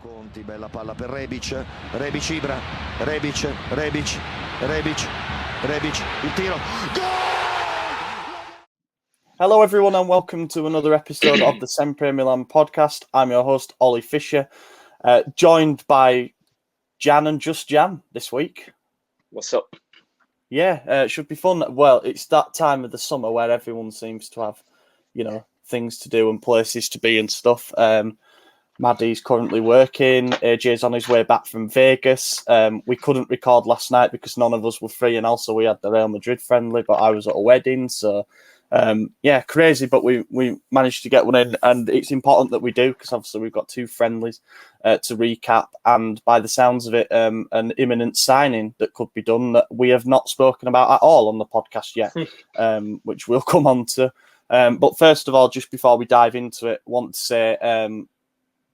Conti, bella palla per Rebic, Ibra, Rebic, il tiro, goal! Hello everyone and welcome to another episode of the SempreMilan podcast. I'm your host, Ollie Fisher, joined by Jan and Just Jan this week. What's up? Yeah, it should be fun. Well, it's that time of the summer where everyone seems to have, things to do and places to be and stuff. Maddie's currently working. AJ's on his way back from Vegas. We couldn't record last night because none of us were free, and also we had the Real Madrid friendly, but I was at a wedding, so crazy. But we managed to get one in, and it's important that we do because obviously we've got two friendlies to recap, and by the sounds of it, an imminent signing that could be done that we have not spoken about at all on the podcast yet, which we'll come on to. But first of all, just before we dive into it, I want to say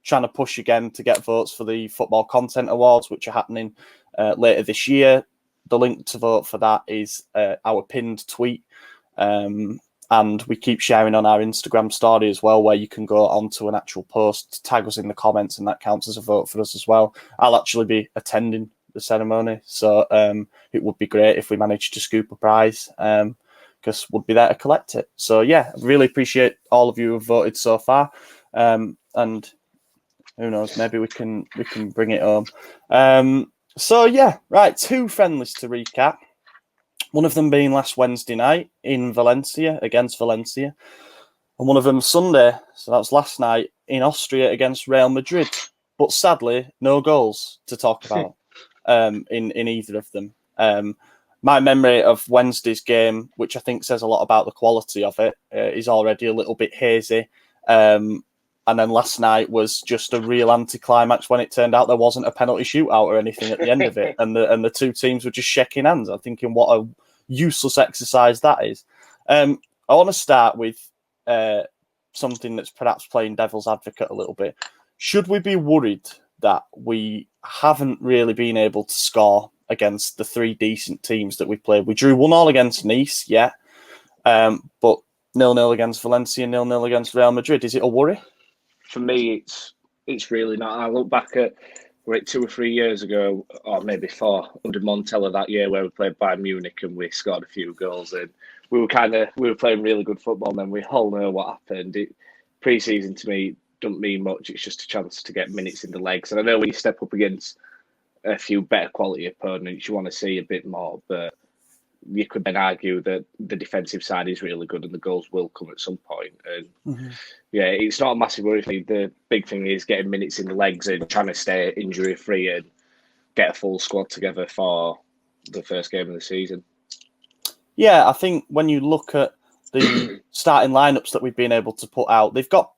trying to push again to get votes for the Football Content Awards, which are happening later this year. The link to vote for that is our pinned tweet. And we keep sharing on our Instagram story as well, where you can go onto an actual post, tag us in the comments, and that counts as a vote for us as well. I'll actually be attending the ceremony, so it would be great if we managed to scoop a prize, because we'll be there to collect it. So yeah, really appreciate all of you who have voted so far, and who knows, maybe we can bring it home. Two friendlies to recap. One of them being last Wednesday night in Valencia, against Valencia. And one of them Sunday, so that was last night, in Austria against Real Madrid. But sadly, no goals to talk about in either of them. My memory of Wednesday's game, which I think says a lot about the quality of it, is already a little bit hazy. And then last night was just a real anticlimax when it turned out there wasn't a penalty shootout or anything at the end of it. And the two teams were just shaking hands. I'm thinking what a useless exercise that is. I want to start with something that's perhaps playing devil's advocate a little bit. Should we be worried that we haven't really been able to score against the three decent teams that we played? We drew 1-1 against Nice, yeah. But 0-0 against Valencia, 0-0 against Real Madrid. Is it a worry? For me, it's really not. I look back at 2 or 3 years ago, or maybe 4, under Montella that year, where we played Bayern Munich and we scored a few goals. And we were playing really good football. And then we all know what happened. Pre-season to me doesn't mean much. It's just a chance to get minutes in the legs. And I know when you step up against a few better quality opponents, you want to see a bit more. But you could then argue that the defensive side is really good and the goals will come at some point. And it's not a massive worry for me. The big thing is getting minutes in the legs and trying to stay injury free and get a full squad together for the first game of the season. Yeah, I think when you look at the starting lineups that we've been able to put out, they've got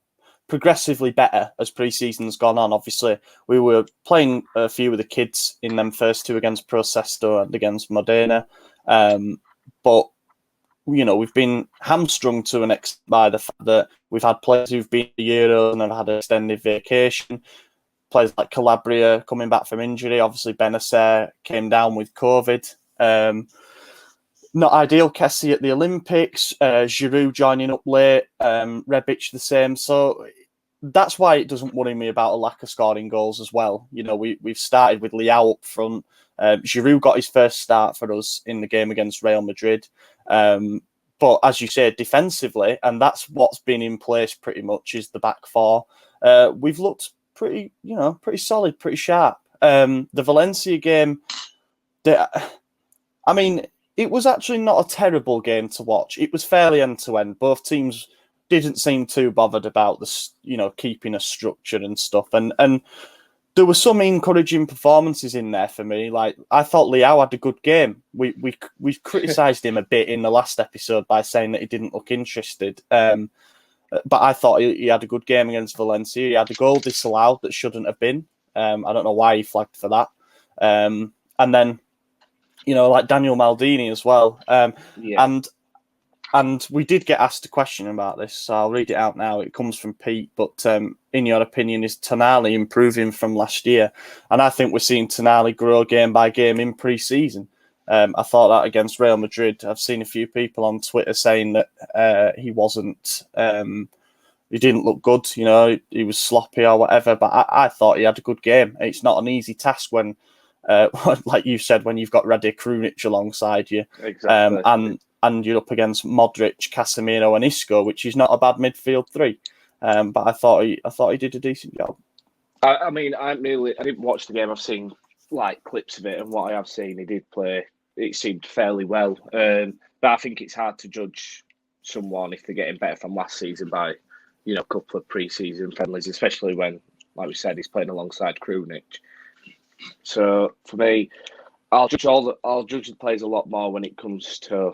progressively better as pre-season's gone on. Obviously, we were playing a few of the kids in them first two against Pro Sesto and against Modena. But we've been hamstrung to an extent by the fact that we've had players who've been to Euros and have had an extended vacation. Players like Calabria coming back from injury. Obviously, Benacer came down with COVID. Not ideal. Kessie at the Olympics. Giroud joining up late. Rebic the same. So that's why it doesn't worry me about a lack of scoring goals as well. We've started with Leao up front. Giroud got his first start for us in the game against Real Madrid. But as you say, defensively, and that's what's been in place pretty much, is the back four. We've looked pretty solid, pretty sharp. The Valencia game, it was actually not a terrible game to watch. It was fairly end-to-end. Both teams didn't seem too bothered about this, keeping a structure and stuff. And there were some encouraging performances in there for me. Like, I thought Leao had a good game. We criticised him a bit in the last episode by saying that he didn't look interested. But I thought he had a good game against Valencia. He had a goal disallowed that shouldn't have been. I don't know why he flagged for that. And then, like Daniel Maldini as well. And we did get asked a question about this, so I'll read it out now. It comes from Pete, but in your opinion, is Tonali improving from last year? And I think we're seeing Tonali grow game by game in pre-season. I thought that against Real Madrid. I've seen a few people on Twitter saying that he wasn't he didn't look good. You know, he was sloppy or whatever. But I thought he had a good game. It's not an easy task when, like you said, when you've got Rade Krunic alongside you, Exactly. And you're up against Modric, Casemiro, and Isco, which is not a bad midfield three. But I thought he did a decent job. I mean, I didn't watch the game. I've seen like clips of it, and what I have seen, he did play. It seemed fairly well, but I think it's hard to judge someone if they're getting better from last season by, you know, a couple of pre-season friendlies, especially when, like we said, he's playing alongside Krunic. So for me, I'll judge the players a lot more when it comes to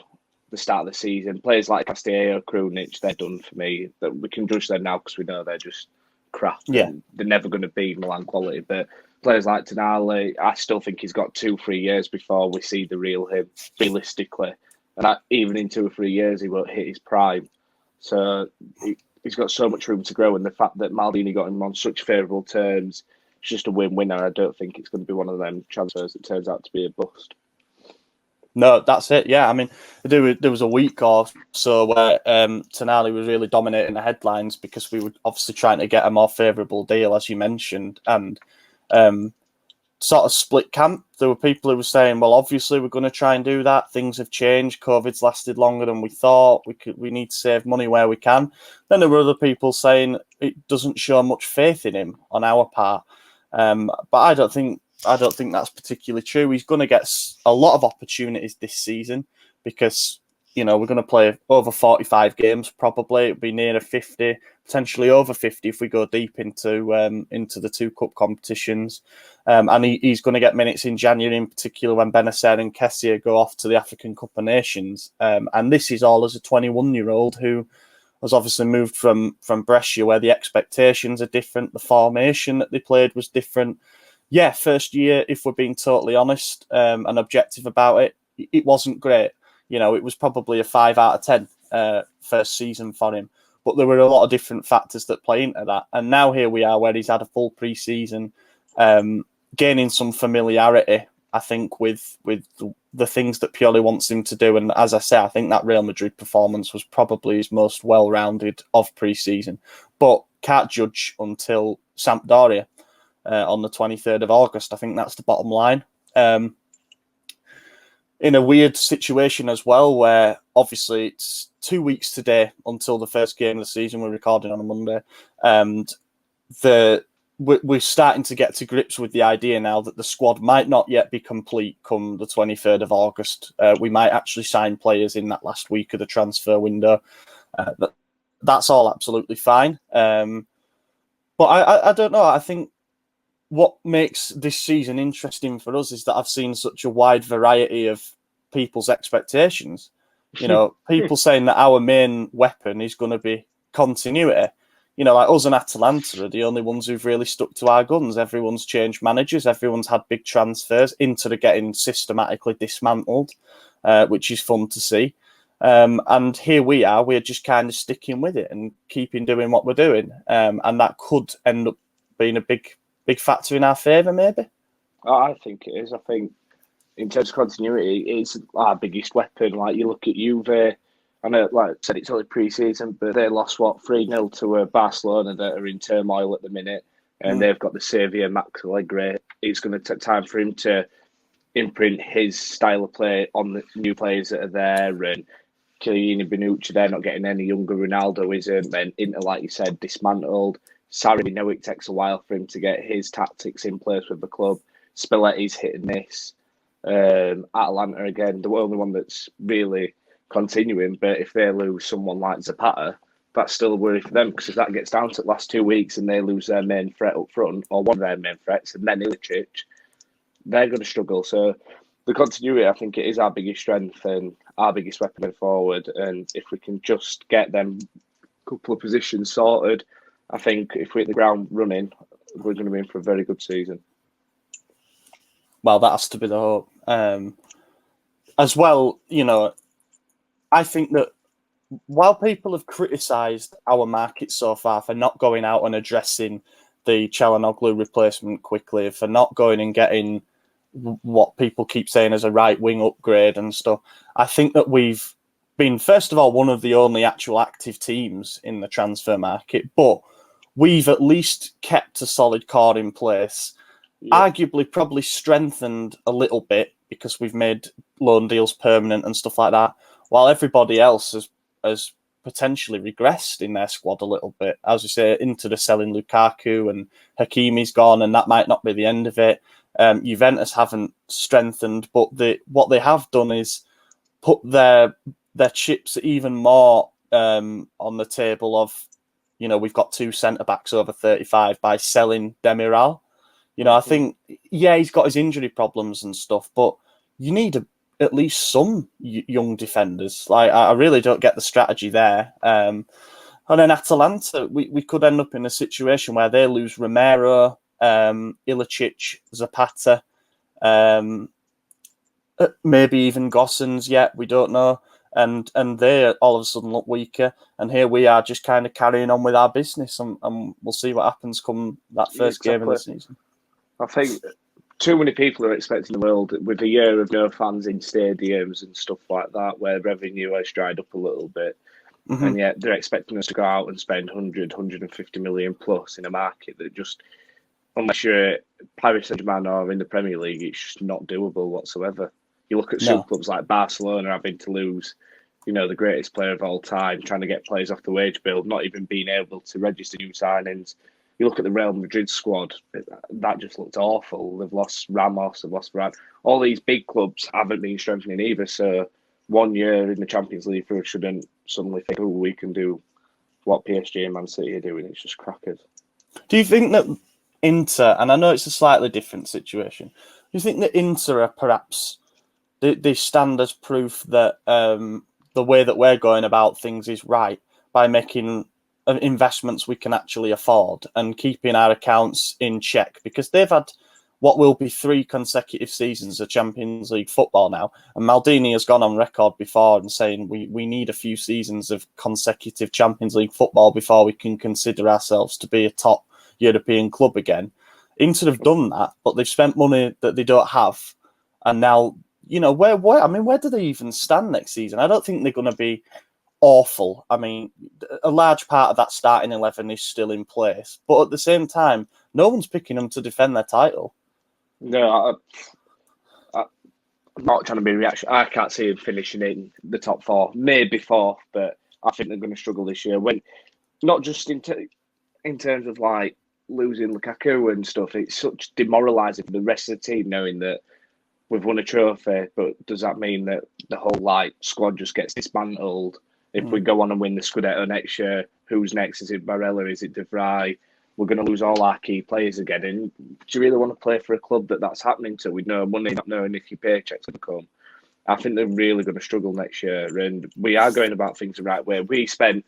the start of the season. Players like Castillo, Krunic, they're done for me. That we can judge them now because we know they're just crap. Yeah, They're never going to be Milan quality. But players like Tonali, I still think he's got 2-3 years before we see the real him realistically. And even in 2 or 3 years, he won't hit his prime. So he's got so much room to grow. And the fact that Maldini got him on such favourable terms, it's just a win-win. And I don't think it's going to be one of them transfers that turns out to be a bust. No, that's it. Yeah, I mean, there was a week or so where Tonali was really dominating the headlines because we were obviously trying to get a more favourable deal, as you mentioned, and sort of split camp. There were people who were saying, well, obviously we're going to try and do that. Things have changed. COVID's lasted longer than we thought. We need to save money where we can. Then there were other people saying it doesn't show much faith in him on our part. But I don't think that's particularly true. He's going to get a lot of opportunities this season because, you know, we're going to play over 45 games probably. It'll be near 50, potentially over 50 if we go deep into the 2 cup competitions. And he's going to get minutes in January, in particular when Benacer and Kessie go off to the African Cup of Nations. And this is all as a 21-year-old who has obviously moved from Brescia, where the expectations are different. The formation that they played was different. Yeah, first year, if we're being totally honest and objective about it, it wasn't great. You know, it was probably a 5 out of 10 first season for him. But there were a lot of different factors that play into that. And now here we are where he's had a full pre-season, gaining some familiarity, I think, with the things that Pioli wants him to do. And as I say, I think that Real Madrid performance was probably his most well-rounded of pre-season. But can't judge until Sampdoria. On the 23rd of August. I think that's the bottom line. In a weird situation as well, where obviously it's 2 weeks today until the first game of the season. We're recording on a Monday. And we're starting to get to grips with the idea now that the squad might not yet be complete come the 23rd of August. We might actually sign players in that last week of the transfer window. That's all absolutely fine. But I don't know. I think what makes this season interesting for us is that I've seen such a wide variety of people's expectations. You know, people saying that our main weapon is going to be continuity. You know, like us and Atalanta are the only ones who've really stuck to our guns. Everyone's changed managers. Everyone's had big transfers. Inter are getting systematically dismantled, which is fun to see. And here we are. We're just kind of sticking with it and keeping doing what we're doing. And that could end up being a big factor in our favour, maybe? I think it is. I think in terms of continuity, it's our biggest weapon. Like, you look at Juve, I know, like I said, it's only pre-season, but they lost, 3-0 to Barcelona that are in turmoil at the minute, and they've got the saviour, Max Allegri. It's going to take time for him to imprint his style of play on the new players that are there, and Chiellini, Bonucci, they're not getting any younger. Ronaldo isn't. Then Inter, like you said, dismantled. Sarri, we know it takes a while for him to get his tactics in place with the club. Spalletti's hit and miss. Atalanta, again, the only one that's really continuing. But if they lose someone like Zapata, that's still a worry for them, because if that gets down to the last 2 weeks and they lose their main threat up front, or one of their main threats, and then Ilicic, they're going to struggle. So the continuity, I think, it is our biggest strength and our biggest weapon going forward. And if we can just get them couple of positions sorted, I think if we hit the ground running, we're going to be in for a very good season. Well, that has to be the hope. As well, you know, I think that while people have criticised our market so far for not going out and addressing the Çalhanoğlu replacement quickly, for not going and getting what people keep saying as a right wing upgrade and stuff, I think that we've been, first of all, one of the only actual active teams in the transfer market, but we've at least kept a solid core in place. Yeah. Arguably, probably strengthened a little bit because we've made loan deals permanent and stuff like that, while everybody else has potentially regressed in their squad a little bit. As you say, Inter are selling Lukaku and Hakimi's gone, and that might not be the end of it. Juventus haven't strengthened, but what they have done is put their chips even more on the table of, we've got 2 centre-backs over 35 by selling Demiral. I think, he's got his injury problems and stuff, but you need at least some young defenders. Like, I really don't get the strategy there. And then Atalanta, we could end up in a situation where they lose Romero, Ilicic, Zapata, maybe even Gossens yet, we don't know. And they all of a sudden look weaker. And here we are just kind of carrying on with our business, and we'll see what happens come that first game of the season. I think too many people are expecting the world with a year of no fans in stadiums and stuff like that, where revenue has dried up a little bit. Mm-hmm. And yet they're expecting us to go out and spend 150 million plus in a market that just, unless you're Paris Saint-Germain or in the Premier League, it's just not doable whatsoever. You look at some clubs like Barcelona having to lose, the greatest player of all time, trying to get players off the wage bill, not even being able to register new signings. You look at the Real Madrid squad, that just looked awful. They've lost Ramos, they've lost Varane. All these big clubs haven't been strengthening either. So 1 year in the Champions League for us shouldn't suddenly think, we can do what PSG and Man City are doing. It's just crackers. Do you think that Inter, and I know it's a slightly different situation, do you think that Inter are perhaps they stand as proof that the way that we're going about things is right by making investments we can actually afford and keeping our accounts in check? Because they've had what will be 3 consecutive seasons of Champions League football now, and Maldini has gone on record before and saying we need a few seasons of consecutive Champions League football before we can consider ourselves to be a top European club again. Inter have done that, but they've spent money that they don't have, and now where do they even stand next season? I don't think they're going to be awful. I mean, a large part of that starting 11 is still in place, but at the same time, no one's picking them to defend their title. No, I'm not trying to be reactionary. I can't see them finishing in the top 4, maybe 4th, but I think they're going to struggle this year. When not just in terms of like losing Lukaku and stuff, it's such demoralising for the rest of the team knowing that we've won a trophy, but does that mean that the whole squad just gets dismantled? If we go on and win the Scudetto next year, who's next? Is it Barella? Is it De Vrij? We're going to lose all our key players again. And do you really want to play for a club that's happening to, with no money, not knowing if your paycheck's going to come? I think they're really going to struggle next year. And we are going about things the right way. We spent,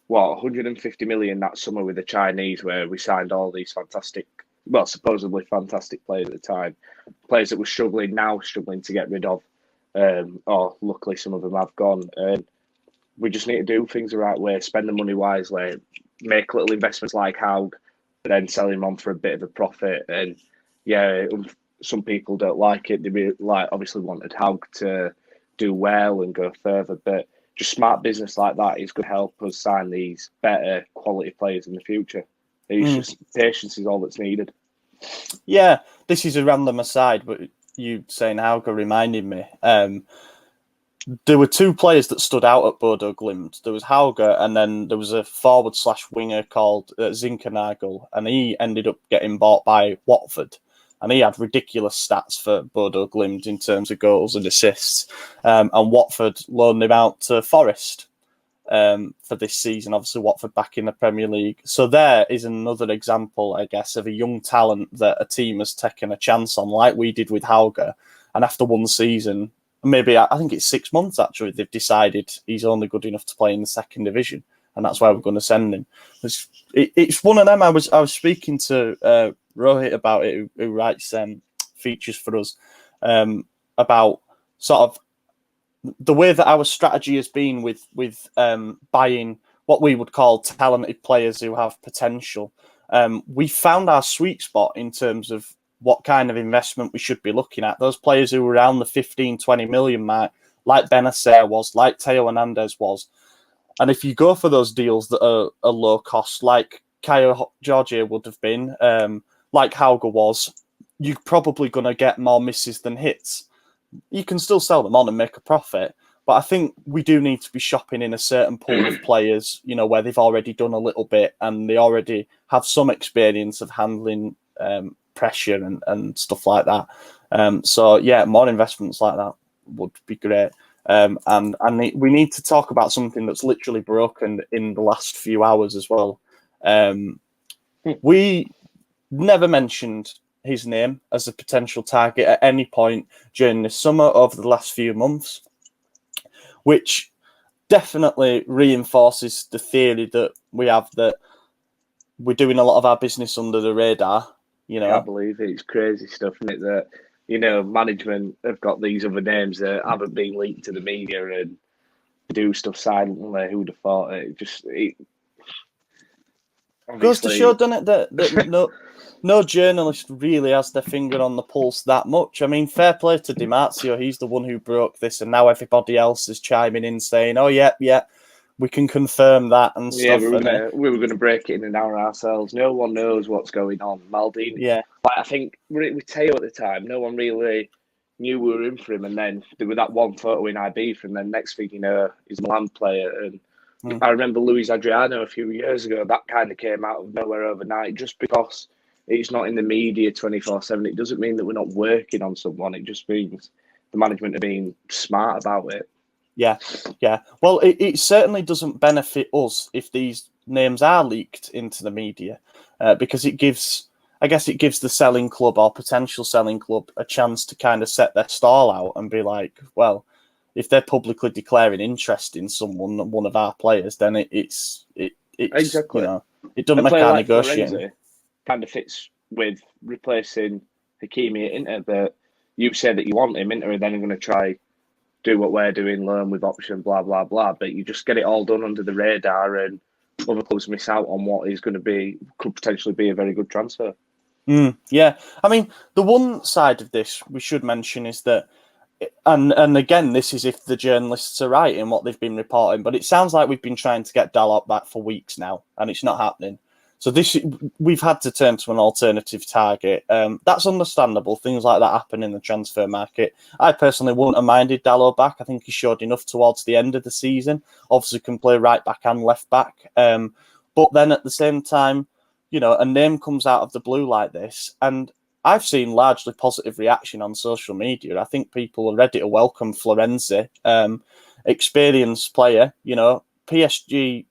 150 million that summer with the Chinese, where we signed all these supposedly fantastic players at the time. Players that were struggling to get rid of. Or luckily some of them have gone. We just need to do things the right way, spend the money wisely, make little investments like Haug, then sell him on for a bit of a profit. And some people don't like it. They obviously wanted Haug to do well and go further, but just smart business like that is going to help us sign these better quality players in the future. It's just patience is all that's needed. Yeah, this is a random aside, but you saying Hauger reminded me. There were 2 players that stood out at Bodo Glimt. There was Hauger, and then there was a forward/winger called Zinkernagel, and he ended up getting bought by Watford. And he had ridiculous stats for Bodo Glimt in terms of goals and assists. And Watford loaned him out to Forest for this season. Obviously, Watford back in the Premier League. So there is another example, I guess, of a young talent that a team has taken a chance on, like we did with Hauger. And after 1 season, maybe I think it's 6 months actually, they've decided he's only good enough to play in the 2nd division, and that's why we're going to send him. It's one of them. I was speaking to Rohit about it, who writes features for us, about sort of the way that our strategy has been with buying what we would call talented players who have potential. We found our sweet spot in terms of what kind of investment we should be looking at. Those players who are around the 15, 20 million mark, like Benacer was, like Teo Hernandez was. And if you go for those deals that are low cost, like Caio Jorge would have been, like Hauger was, you're probably going to get more misses than hits. You can still sell them on and make a profit. But I think we do need to be shopping in a certain pool of players, where they've already done a little bit and they already have some experience of handling pressure and stuff like that. So, yeah, more investments like that would be great. And we need to talk about something that's literally broken in the last few hours as well. We never mentioned his name as a potential target at any point during the summer over the last few months, which definitely reinforces the theory that we have that we're doing a lot of our business under the radar. I can't believe it. It's crazy stuff, isn't it? That management have got these other names that haven't been leaked to the media and do stuff silently. Who'd have thought it? Goes to show, doesn't it, that no journalist really has their finger on the pulse that much. I mean, fair play to Di Marzio. He's the one who broke this, and now everybody else is chiming in saying, "Oh, yeah, we can confirm that and stuff." Yeah, we were gonna break it in an hour ourselves. No one knows what's going on. Maldini. Yeah. I think with Teo at the time, no one really knew we were in for him. And then there was that one photo in Ibiza, and then next thing you know, he's a Milan player. And I remember Luis Adriano a few years ago. That kind of came out of nowhere overnight. Just because it's not in the media 24/7, it doesn't mean that we're not working on someone. It just means the management are being smart about it. Yeah. Well, it certainly doesn't benefit us if these names are leaked into the media, because it gives the selling club or potential selling club a chance to kind of set their stall out and be like, well, if they're publicly declaring interest in someone, one of our players, then it's exactly. It doesn't make our negotiating. Florenzi kind of fits with replacing Hakimi at Inter, but you say that you want him, Inter are then going to try do what we're doing, loan with option, blah, blah, blah. But you just get it all done under the radar and other clubs miss out on what could potentially be a very good transfer. Yeah. I mean, the one side of this we should mention is that, and again, this is if the journalists are right in what they've been reporting, but it sounds like we've been trying to get Dalot back for weeks now, and it's not happening. So we've had to turn to an alternative target. That's understandable. Things like that happen in the transfer market. I personally wouldn't have minded Dalot back. I think he showed enough towards the end of the season. Obviously can play right back and left back. But then at the same time, a name comes out of the blue like this, and I've seen largely positive reaction on social media. I think people are ready to welcome Florenzi, experienced player. PSG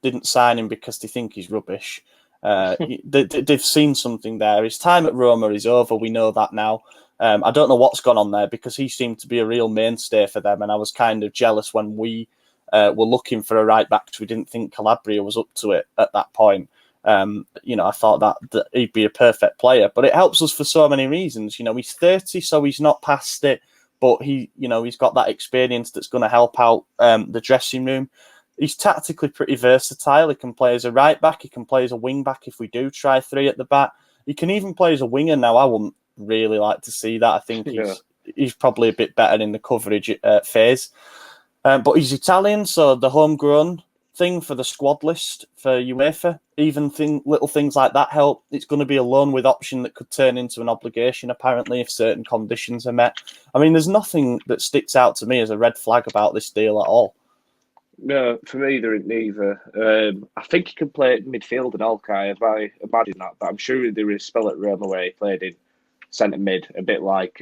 didn't sign him because they think he's rubbish. They've seen something there. His time at Roma is over. We know that now. I don't know what's gone on there because he seemed to be a real mainstay for them, and I was kind of jealous when we were looking for a right back because we didn't think Calabria was up to it at that point. I thought that he'd be a perfect player, but it helps us for so many reasons. He's 30, so he's not past it, but he's got that experience that's going to help out the dressing room. He's tactically pretty versatile. He can play as a right back. He can play as a wing back if we do try three at the back. He can even play as a winger now. I wouldn't really like to see that. I think he's probably a bit better in the coverage phase. But he's Italian, so the homegrown thing for the squad list for UEFA, little things like that help. It's going to be a loan with option that could turn into an obligation, apparently, if certain conditions are met. I mean, there's nothing that sticks out to me as a red flag about this deal at all. No, for me, there ain't neither. I think he can play midfield and all, Kai, if I imagine that. But I'm sure there is a spell at Roma where he played in centre mid, a bit like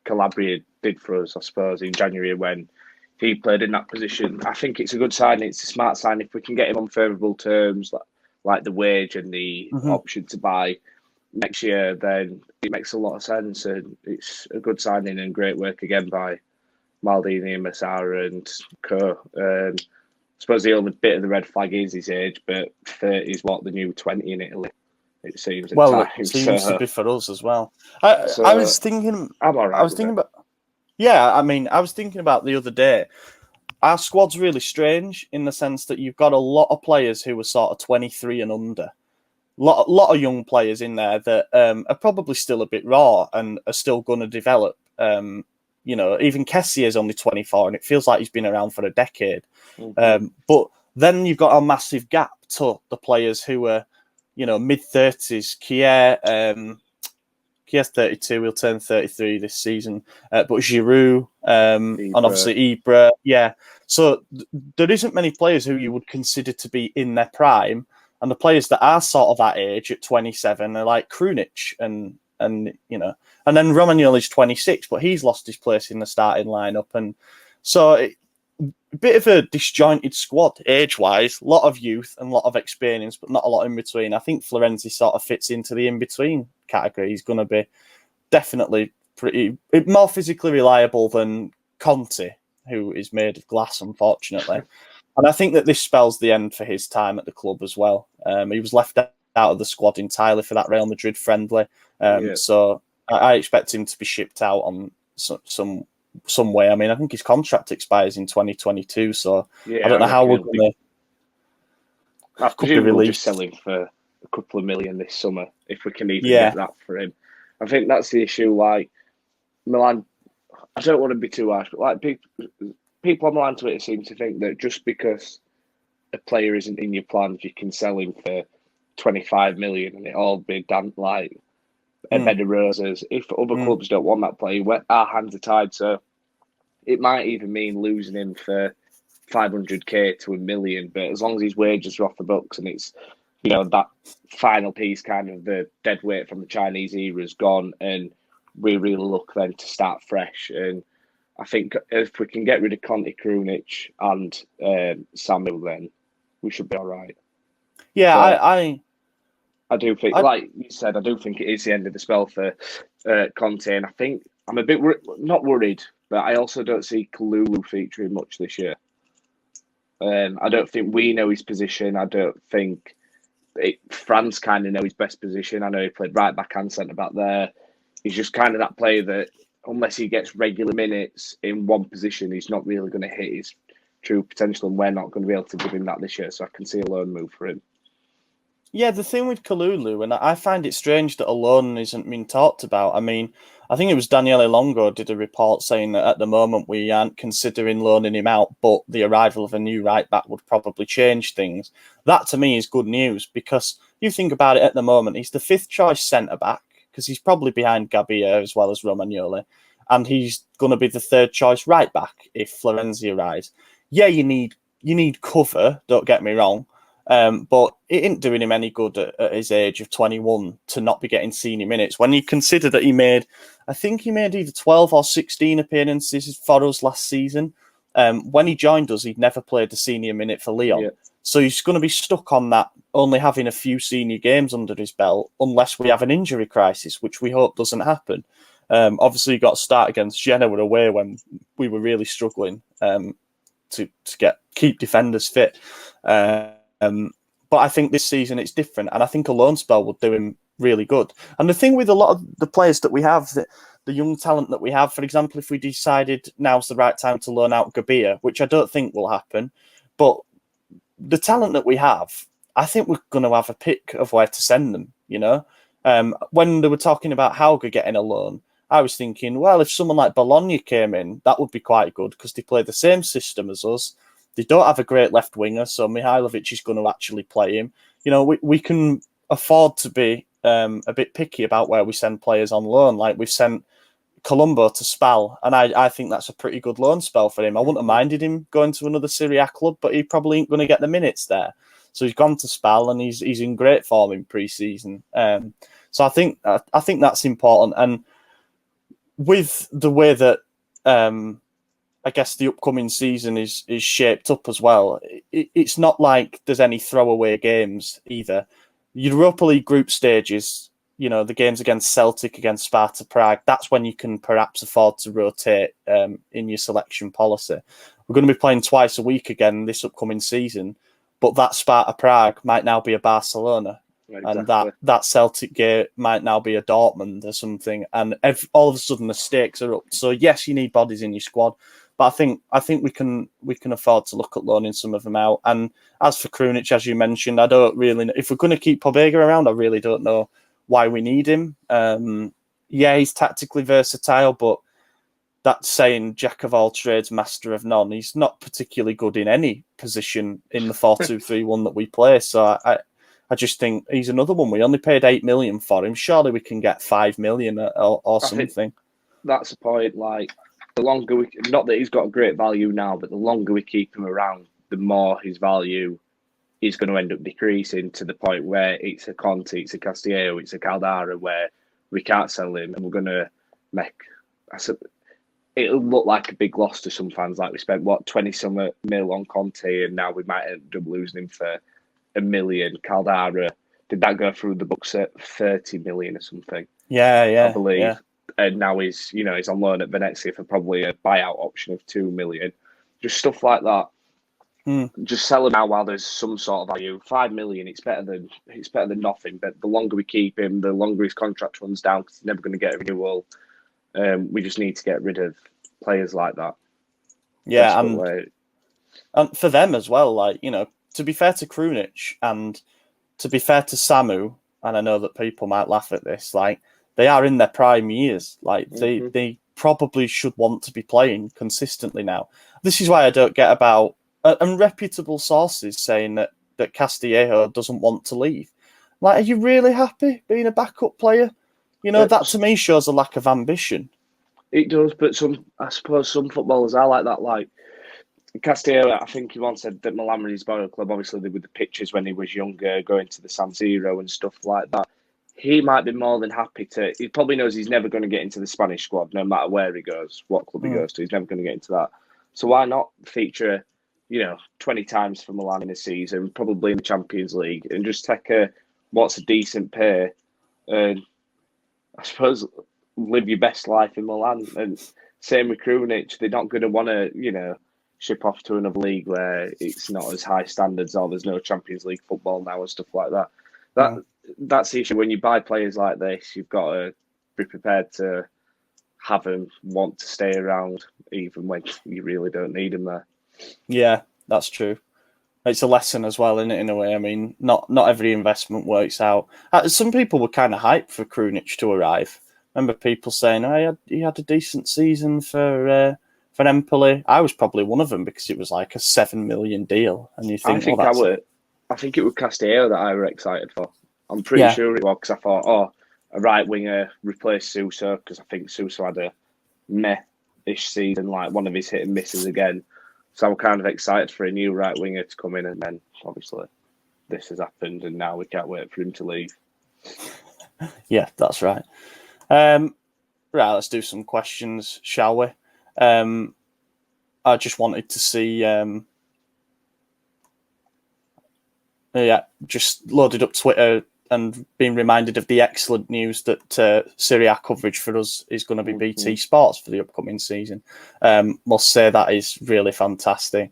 Calabria did for us, I suppose, in January when he played in that position. I think it's a good sign. It's a smart sign if we can get him on favourable terms, like the wage and the option to buy next year. Then it makes a lot of sense, and it's a good signing and great work again by Maldini and Massara and co. I suppose the only bit of the red flag is his age, but 30 is what the new 20 in Italy. It seems. Well, it seems to be for us as well. I was thinking. I'm all right. I was thinking about. Yeah, I mean, I was thinking about the other day. Our squad's really strange in the sense that you've got a lot of players who are sort of 23 and under. Lot of young players in there that are probably still a bit raw and are still going to develop. You know, even Kessie is only 24, and it feels like he's been around for a decade. Mm-hmm. But then you've got a massive gap to the players who are, you know, mid-30s. Kier's 32, he'll turn 33 this season. But Giroud, and obviously Ibra, yeah. So there isn't many players who you would consider to be in their prime. And the players that are sort of that age at 27 are like Krunic and you know, and then Romagnoli's 26, but he's lost his place in the starting lineup. And so a bit of a disjointed squad age-wise, a lot of youth and a lot of experience, but not a lot in between. I think Florenzi sort of fits into the in-between category. He's going to be definitely more physically reliable than Conte, who is made of glass, unfortunately. And I think that this spells the end for his time at the club as well. He was left out of the squad entirely for that Real Madrid friendly. So I expect him to be shipped out on some way. I mean, I think his contract expires in 2022, so I don't know how we're going to. I presume we'll just sell him for a couple of million this summer if we can even get that for him. I think that's the issue. Like Milan, I don't want to be too harsh, but like people on Milan Twitter seem to think that just because a player isn't in your plans, you can sell him for 25 million and it all be done like a bed of roses. If other clubs don't want that player, our hands are tied. So it might even mean losing him for 500k to $1 million. But as long as his wages are off the books and it's, you know, that final piece, kind of the dead weight from the Chinese era is gone, and we really look then to start fresh. And I think if we can get rid of Conte, Krunic, and Samuel, then we should be all right. Yeah, so, I do think, like you said, I do think it is the end of the spell for Conte, and I think I'm a bit not worried, but I also don't see Kalulu featuring much this year. I don't think we know his position. I don't think Franz kind of know his best position. I know he played right back and centre back there. He's just kind of that player that, unless he gets regular minutes in one position, he's not really going to hit his true potential, and we're not going to be able to give him that this year. So I can see a loan move for him. Yeah, the thing with Kalulu, and I find it strange that a loan isn't being talked about. I mean, I think it was Daniele Longo did a report saying that at the moment we aren't considering loaning him out, but the arrival of a new right back would probably change things. That to me is good news, because you think about it at the moment, he's the 5th choice centre back, because he's probably behind Gabbia as well as Romagnoli, and he's going to be the 3rd choice right back if Florenzi arrives. Yeah, you need cover, don't get me wrong. But it ain't doing him any good at his age of 21 to not be getting senior minutes. When you consider that I think he made either 12 or 16 appearances for us last season. When he joined us, he'd never played a senior minute for Lyon. Yeah. So he's going to be stuck on that, only having a few senior games under his belt, unless we have an injury crisis, which we hope doesn't happen. Obviously, he got a start against Genoa away when we were really struggling to keep defenders fit. But I think this season it's different, and I think a loan spell would do him really good. And the thing with a lot of the players that we have, the young talent that we have, for example, if we decided now's the right time to loan out Gabbia, which I don't think will happen, but the talent that we have, I think we're going to have a pick of where to send them, you know? When they were talking about Hauger getting a loan, I was thinking, well, if someone like Bologna came in, that would be quite good, because they play the same system as us. They don't have a great left winger, so Mihailovic is going to actually play him. You know, we can afford to be a bit picky about where we send players on loan. Like we've sent Colombo to Spal, and I think that's a pretty good loan spell for him. I wouldn't have minded him going to another Serie A club, but he probably ain't going to get the minutes there. So he's gone to Spal, and he's in great form in pre-season. So I think that's important. And with the way that I guess the upcoming season is shaped up as well, it's not like there's any throwaway games either. Europa League group stages, you know, the games against Celtic, against Sparta Prague, that's when you can perhaps afford to rotate in your selection policy. We're going to be playing twice a week again this upcoming season, but that Sparta Prague might now be a Barcelona. Exactly. And that Celtic game might now be a Dortmund or something. And all of a sudden the stakes are up. So yes, you need bodies in your squad. But I think we can afford to look at loaning some of them out. And as for Krunic, as you mentioned, I don't really know. If we're going to keep Pobega around, I really don't know why we need him. Yeah, he's tactically versatile, but that's saying jack of all trades, master of none. He's not particularly good in any position in the 4-2-3-1 that we play. So I just think he's another one. We only paid 8 million for him. Surely we can get 5 million or something. That's the point. Like, the longer we, not that he's got a great value now, but the longer we keep him around, the more his value is going to end up decreasing to the point where it's a Conte, it's a Castillejo, it's a Caldara, where we can't sell him, and we're going to make. It'll look like a big loss to some fans. Like, we spent 20-some mil on Conte, and now we might end up losing him for $1 million. Caldara, did that go through the books at 30 million or something? Yeah, I believe. Yeah. And now he's on loan at Venezia for probably a buyout option of 2 million. Just stuff like that. Just sell him now while there's some sort of value. 5 million, it's better than nothing. But the longer we keep him, the longer his contract runs down, because he's never going to get a renewal. We just need to get rid of players like that. Yeah, and for them as well, like, to be fair to Krunic and to be fair to Samu, and I know that people might laugh at this, like, they are in their prime years. Like, they probably should want to be playing consistently now. This is why I don't get about unreputable sources saying that Castillejo doesn't want to leave. Like, are you really happy being a backup player? That to me shows a lack of ambition. It does, but I suppose some footballers are like that. Like Castillo, I think he once said that Milan was his boy club. Obviously, with the pictures when he was younger, going to the San Siro and stuff like that. He might be more than happy to. He probably knows he's never going to get into the Spanish squad, no matter where he goes, what club he goes to. He's never going to get into that. So why not feature, 20 times for Milan in a season, probably in the Champions League, and just take what's a decent pay, and I suppose live your best life in Milan. And same with Krunic, they're not going to want to, ship off to another league where it's not as high standards, or there's no Champions League football now and stuff like that. That's the issue. When you buy players like this, you've got to be prepared to have them want to stay around, even when you really don't need them there. Yeah, that's true. It's a lesson as well, isn't it, in a way? I mean, not every investment works out. Some people were kind of hyped for Krunic to arrive. Remember people saying, he had a decent season for Empoli. I was probably one of them because it was like a 7 million deal. And you think, I think it was Castillo that I were excited for. I'm pretty sure it was, because I thought, a right winger replace Suso, because I think Suso had a meh-ish season, like one of his hit and misses again. So I'm kind of excited for a new right winger to come in, and then obviously this has happened, and now we can't wait for him to leave. Yeah, that's right. Right, let's do some questions, shall we? I just wanted to see. Just loaded up Twitter and being reminded of the excellent news that Serie A coverage for us is going to be BT Sports for the upcoming season. Must say that is really fantastic.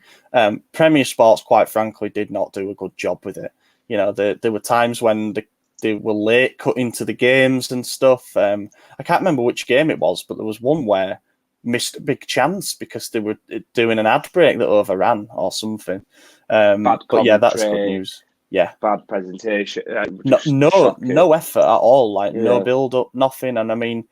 Premier Sports, quite frankly, did not do a good job with it. There were times when they were late cutting to the games and stuff. I can't remember which game it was, but there was one where missed a big chance because they were doing an ad break that overran or something. But yeah, that's good news. Yeah, bad presentation. No effort at all. No build up, nothing. And I mean,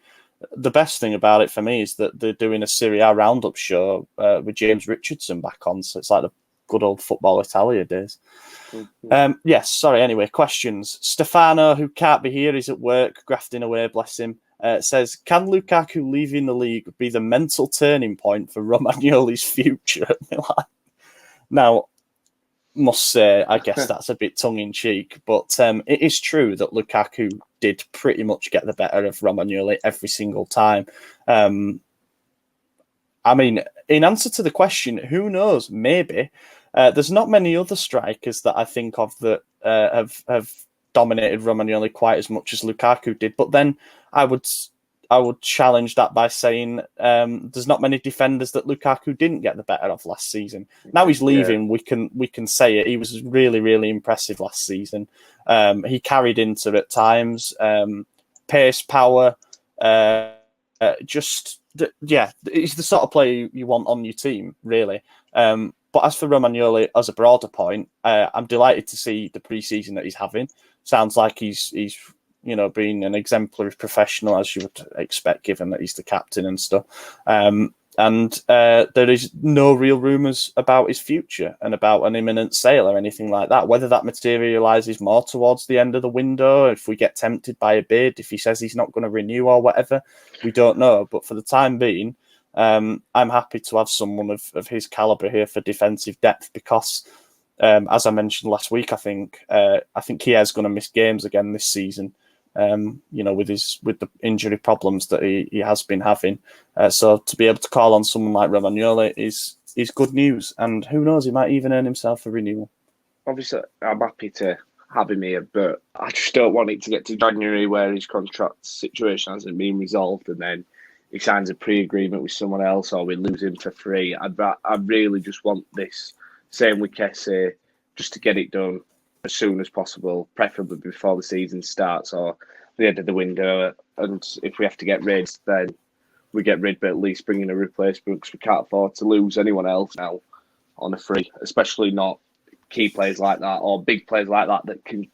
the best thing about it for me is that they're doing a Serie A roundup show with James Richardson back on. So it's like the good old Football Italia days. Yes. Sorry. Anyway, questions. Stefano, who can't be here, is at work grafting away. Bless him. Says, can Lukaku leaving the league be the mental turning point for Romagnoli's future at Milan? Now, must say, I guess that's a bit tongue-in-cheek, but it is true that Lukaku did pretty much get the better of Romagnoli every single time. I mean, in answer to the question, who knows? Maybe. There's not many other strikers that I think of that have dominated Romagnoli quite as much as Lukaku did. But then I would challenge that by saying there's not many defenders that Lukaku didn't get the better of last season. Now he's leaving, we can say it. He was really, really impressive last season. He carried Inter at times. Pace, power, he's the sort of player you want on your team, really. But as for Romagnoli, as a broader point, I'm delighted to see the pre-season that he's having. Sounds like he's being an exemplary professional, as you would expect, given that he's the captain and stuff. There is no real rumours about his future and about an imminent sale or anything like that. Whether that materialises more towards the end of the window, if we get tempted by a bid, if he says he's not going to renew or whatever, we don't know. But for the time being, I'm happy to have someone of his calibre here for defensive depth because, as I mentioned last week, I think Kiya's going to miss games again this season. With the injury problems that he has been having. So to be able to call on someone like Romagnoli is good news. And who knows, he might even earn himself a renewal. Obviously, I'm happy to have him here, but I just don't want it to get to January where his contract situation hasn't been resolved and then he signs a pre-agreement with someone else or we lose him for free. I really just want this, same with Kessie, just to get it done as soon as possible, preferably before the season starts or the end of the window. And if we have to get rid, then we get rid, but at least bring in a replacement because we can't afford to lose anyone else now on a free, especially not key players like that or big players like that can,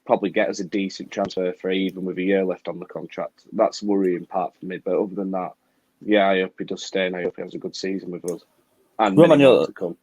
probably get us a decent transfer fee even with a year left on the contract. That's the worrying part for me. But other than that, yeah, I hope he does stay and I hope he has a good season with us. And many more to come.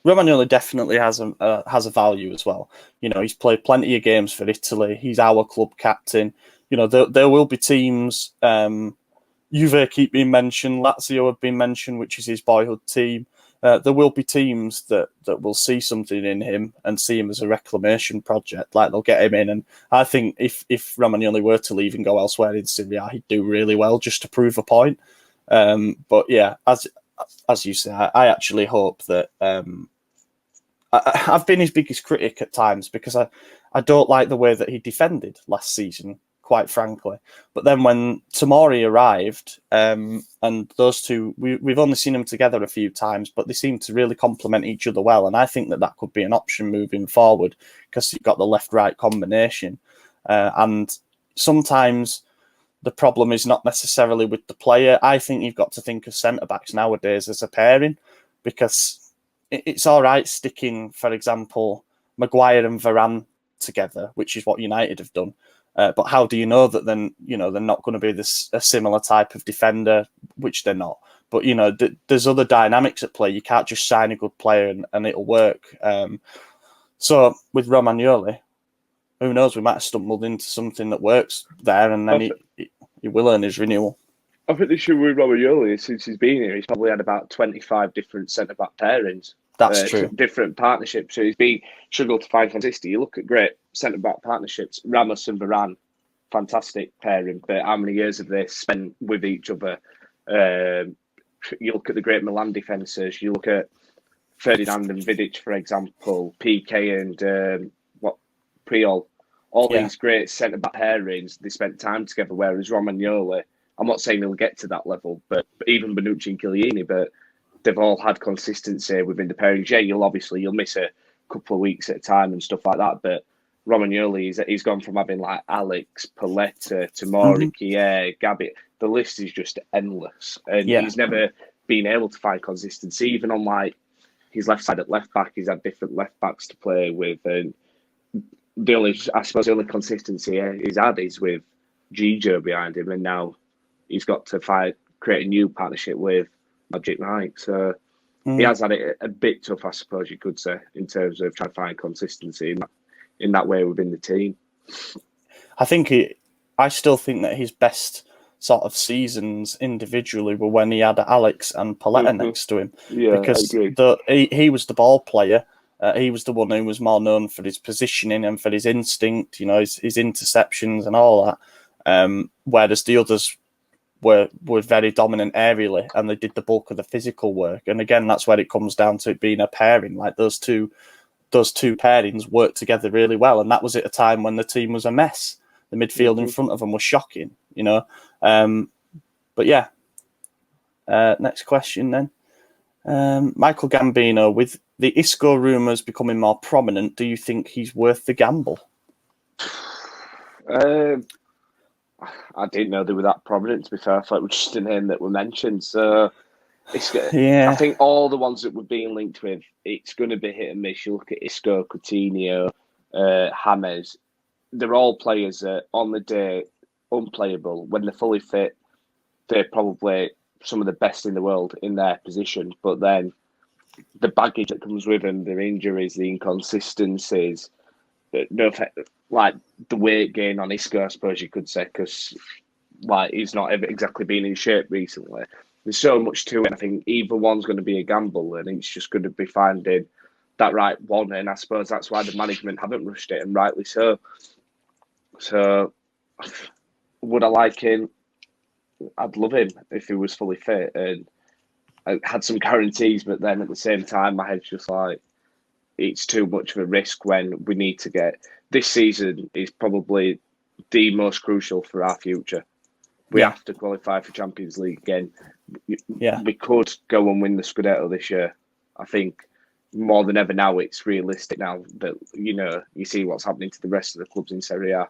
Romagnoli definitely has a value as well. He's played plenty of games for Italy. He's our club captain. There will be teams. Juve keep being mentioned. Lazio have been mentioned, which is his boyhood team. There will be teams that will see something in him and see him as a reclamation project. Like they'll get him in, and I think if Romagnoli were to leave and go elsewhere in Serie A, he'd do really well just to prove a point. But yeah, as you say, I actually hope that I've been his biggest critic at times because I don't like the way that he defended last season, quite frankly. But then when Tomori arrived, and those two, we've only seen them together a few times, but they seem to really complement each other well. And I think that could be an option moving forward because you've got the left-right combination. And sometimes the problem is not necessarily with the player. I think you've got to think of centre-backs nowadays as a pairing because it's all right sticking, for example, Maguire and Varane together, which is what United have done. But how do you know that then, they're not going to be a similar type of defender, which they're not. But, there's other dynamics at play. You can't just sign a good player and it'll work. So with Romagnoli, who knows, we might have stumbled into something that works there and then he will earn his renewal. I think the issue with Romagnoli, since he's been here, he's probably had about 25 different centre-back pairings. That's true. Different partnerships. So he's struggled to find consistency. You look at great centre-back partnerships. Ramos and Varane, fantastic pairing. But how many years have they spent with each other? You look at the great Milan defences. You look at Ferdinand and Vidic, for example. PK and Priol. All these great centre-back pairings, they spent time together, whereas Romagnoli, I'm not saying he'll get to that level, but even Bonucci and Chiellini, but they've all had consistency within the pairings. Yeah, you'll miss a couple of weeks at a time and stuff like that, but Romagnoli, he's gone from having like Alex, Paletta, Tomori, Kier, Gabi. The list is just endless, and he's never been able to find consistency. Even on like his left side at left back, he's had different left backs to play with, and the only consistency he's had is with Gigio behind him, and now he's got to create a new partnership with Magic Mike. So he has had it a bit tough, I suppose you could say, in terms of trying to find consistency in that way within the team. I still think that his best sort of seasons individually were when he had Alex and Paletta next to him. Yeah, because I agree. He was the ball player. He was the one who was more known for his positioning and for his instinct, his interceptions and all that. Whereas the others were very dominant aerially and they did the bulk of the physical work. And again, that's where it comes down to it being a pairing. Like those two pairings worked together really well. And that was at a time when the team was a mess. The midfield in front of them was shocking, But yeah, next question then. Michael Gambino, with the Isco rumours becoming more prominent, do you think he's worth the gamble? I didn't know they were that prominent, to be fair. I thought it was just a name that were mentioned. So I think all the ones that were being linked with, it's going to be hit and miss. You look at Isco, Coutinho, James. they're all players that on the day unplayable. When they're fully fit, they're probably some of the best in the world in their position. But then the baggage that comes with them, their injuries, the inconsistencies, like the weight gain on Isco, I suppose you could say, because like he's not exactly been in shape recently. There's so much to it. I think either one's going to be a gamble, and it's just going to be finding that right one. And I suppose that's why the management haven't rushed it, and rightly so. So, would I like him? I'd love him if he was fully fit and I had some guarantees. But then at the same time, my head's just like, it's too much of a risk when we need to get. This season is probably the most crucial for our future. We have to qualify for Champions League again. We could go and win the Scudetto this year. I think more than ever now, it's realistic now that, you see what's happening to the rest of the clubs in Serie A.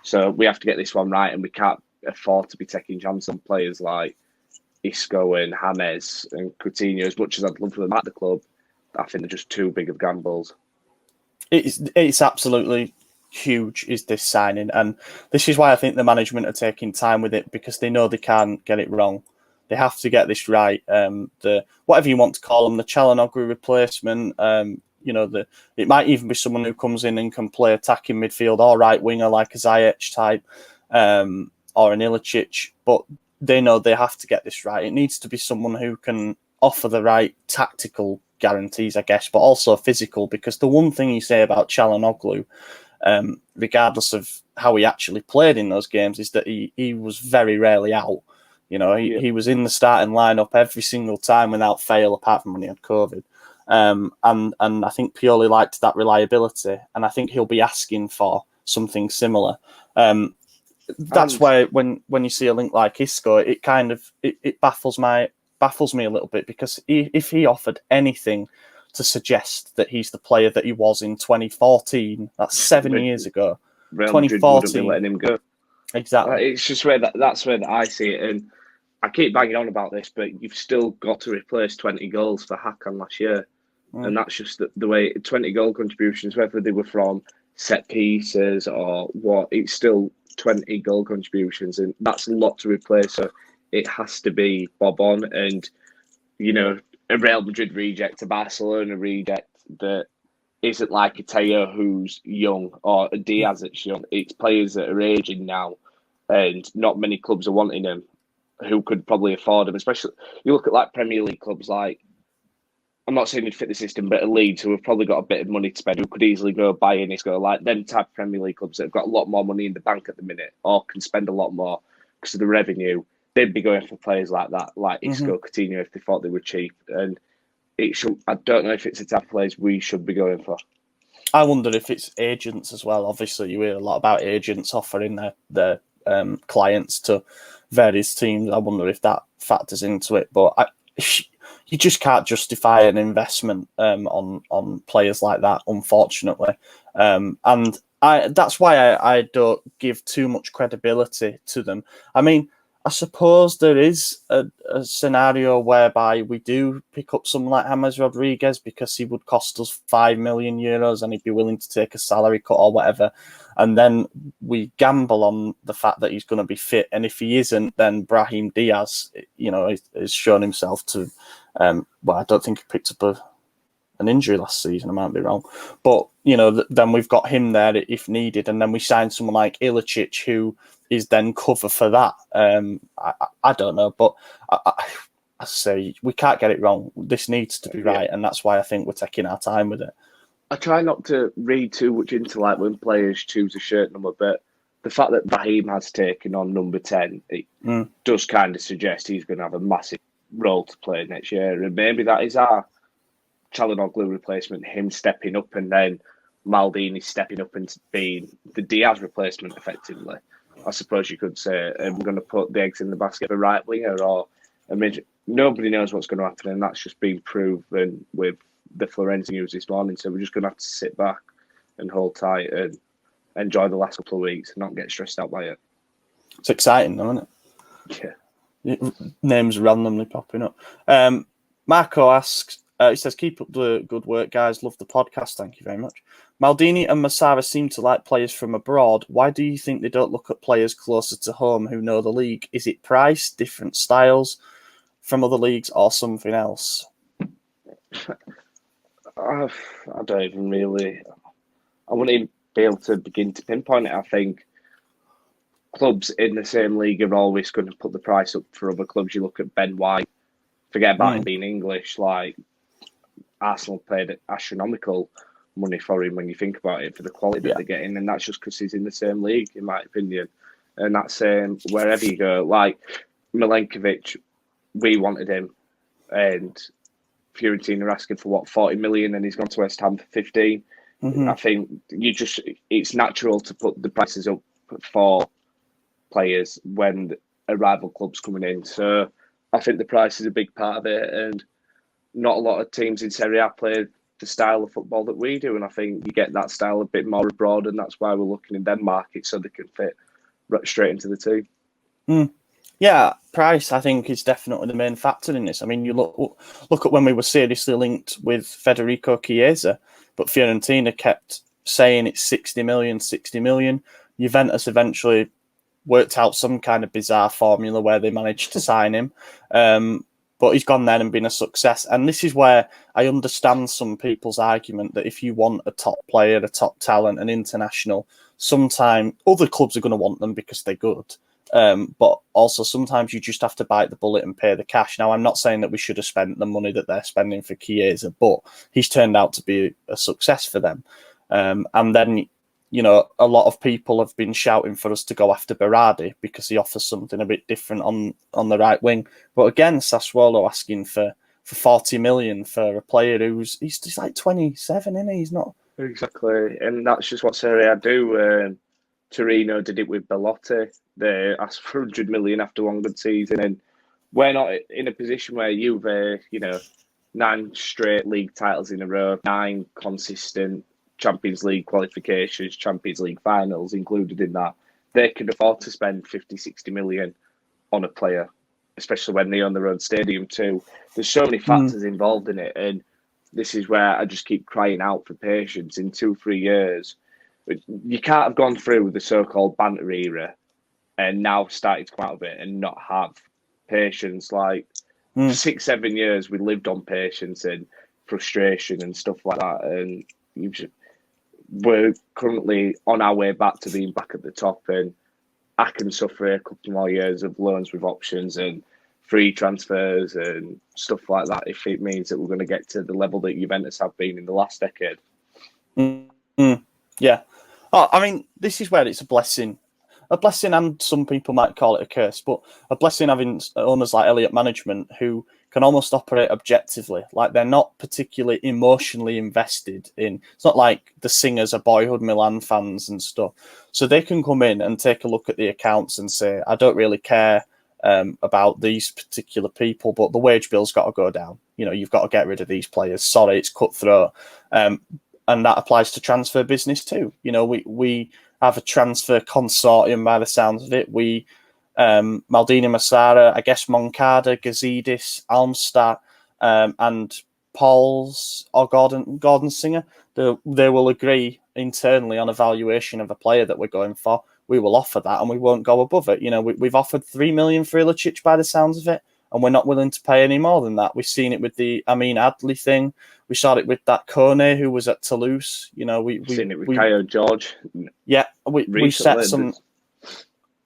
So we have to get this one right, and we can't afford to be taking chances on players like Isco and James and Coutinho. As much as I'd love for them at the club, I think they're just too big of gambles. It's absolutely huge, is this signing, and this is why I think the management are taking time with it, because they know they can't get it wrong. They have to get this right. The whatever you want to call them, the Çalhanoğlu replacement. It might even be someone who comes in and can play attacking midfield or right winger like a Ziyech type, or an Ilicic. But they know they have to get this right. It needs to be someone who can offer the right tactical guarantees, I guess, but also physical. Because the one thing you say about Çalhanoğlu, regardless of how he actually played in those games, is that he was very rarely out. He was in the starting lineup every single time without fail, apart from when he had COVID. And I think Pioli liked that reliability, and I think he'll be asking for something similar. That's why when you see a link like Isco, it kind of it baffles me a little bit, because if he offered anything to suggest that he's the player that he was in 2014, that's 7 years ago. Real Madrid wouldn't be letting him go. Exactly. It's just that's where I see it, and I keep banging on about this, but you've still got to replace 20 goals for Hakan last year. And that's just the way 20 goal contributions, whether they were from set pieces or what, it's still 20 goal contributions, and that's a lot to replace. So it has to be bob on, and a Real Madrid reject, a Barcelona reject that isn't like a Teo who's young or a Diaz that's young. It's players that are aging now, and not many clubs are wanting them who could probably afford them. Especially you look at like Premier League clubs, like, I'm not saying they'd fit the system, but a Leeds who have probably got a bit of money to spend, who could easily go buy an Isco, like them type of Premier League clubs that have got a lot more money in the bank at the minute, or can spend a lot more because of the revenue. They'd be going for players like that, like Isco, Coutinho, if they thought they were cheap. And I don't know if it's the type of players we should be going for. I wonder if it's agents as well. Obviously, you hear a lot about agents offering their clients to various teams. I wonder if that factors into it. But you just can't justify an investment on players like that, unfortunately. And that's why I don't give too much credibility to them. I mean, I suppose there is a scenario whereby we do pick up someone like James Rodriguez, because he would cost us €5 million and he'd be willing to take a salary cut or whatever. And then we gamble on the fact that he's going to be fit. And if he isn't, then Brahim Diaz, has shown himself to, I don't think he picked up an injury last season. I might be wrong. But, then we've got him there if needed. And then we sign someone like Ilicic, who is then cover for that. I don't know. But I say we can't get it wrong. This needs to be right. And that's why I think we're taking our time with it. I try not to read too much into like when players choose a shirt number, but the fact that Brahim has taken on number 10, it does kind of suggest he's going to have a massive role to play next year. And maybe that is our Çalhanoğlu replacement, him stepping up, and then Maldini stepping up and being the Diaz replacement effectively. I suppose you could say, we're going to put the eggs in the basket for right winger, or nobody knows what's going to happen, and that's just been proven with the Florenzi news this morning. So we're just going to have to sit back and hold tight and enjoy the last couple of weeks and not get stressed out by it. It's exciting, though, isn't it? Yeah. Names randomly popping up. Marco asks, It says, keep up the good work, guys. Love the podcast. Thank you very much. Maldini and Massara seem to like players from abroad. Why do you think they don't look at players closer to home who know the league? Is it price, different styles from other leagues, or something else? I don't even really... I wouldn't even be able to begin to pinpoint it. I think clubs in the same league are always going to put the price up for other clubs. You look at Ben White, forget about him being English, like Arsenal paid astronomical money for him when you think about it, for the quality that they're getting, and that's just because he's in the same league, in my opinion. And that's wherever you go. Like Milenkovic, we wanted him, and Fiorentina are asking for 40 million, and he's gone to West Ham for 15. I think it's natural to put the prices up for players when a rival club's coming in. So I think the price is a big part of it, and not a lot of teams in Serie A play the style of football that we do, and I think you get that style a bit more abroad, and that's why we're looking in them markets so they can fit straight into the team. Yeah, price, I think, is definitely the main factor in this. I mean, you look at when we were seriously linked with Federico Chiesa, but Fiorentina kept saying it's 60 million. Juventus eventually worked out some kind of bizarre formula where they managed to sign him. But he's gone there and been a success. And this is where I understand some people's argument that if you want a top player, a top talent, an international, sometimes other clubs are going to want them because they're good. But also sometimes you just have to bite the bullet and pay the cash. Now, I'm not saying that we should have spent the money that they're spending for Chiesa, but he's turned out to be a success for them. And then, a lot of people have been shouting for us to go after Berardi because he offers something a bit different on the right wing. But again, Sassuolo asking for 40 million for a player he's like 27, isn't he? He's not... Exactly. And that's just what Serie A do. Torino did it with Belotti. They asked for 100 million after one good season, and we're not in a position where you've 9 straight league titles in a row, 9 consistent Champions League qualifications, Champions League finals included in that. They can afford to spend 50, 60 million on a player, especially when they own their own stadium too. There's so many factors involved in it, and this is where I just keep crying out for patience. In 2-3 years, you can't have gone through the so-called banter era and now started to come out of it and not have patience. Like for 6-7 years, we lived on patience and frustration and stuff like that. And we're currently on our way back to being back at the top. And I can suffer a couple more years of loans with options and free transfers and stuff like that if it means that we're going to get to the level that Juventus have been in the last decade. Yeah. Oh, I mean, this is where it's a blessing. A blessing, and some people might call it a curse, but a blessing having owners like Elliott Management who can almost operate objectively. Like, they're not particularly emotionally invested in... It's not like the Singers are boyhood Milan fans and stuff. So they can come in and take a look at the accounts and say, I don't really care about these particular people, but the wage bill's got to go down. You've got to get rid of these players. Sorry, it's cutthroat. And that applies to transfer business too. We have a transfer consortium by the sounds of it. We, Maldini, Massara, I guess Moncada, Gazidis, Almstadt, and Pauls or Gordon Singer. They will agree internally on a valuation of a player that we're going for. We will offer that and we won't go above it. We've offered 3 million for Ilicic by the sounds of it, and we're not willing to pay any more than that. We've seen it with the Amin Adli thing. We saw it with that Kone who was at Toulouse. We've seen it with Kayo George. Yeah, we set some...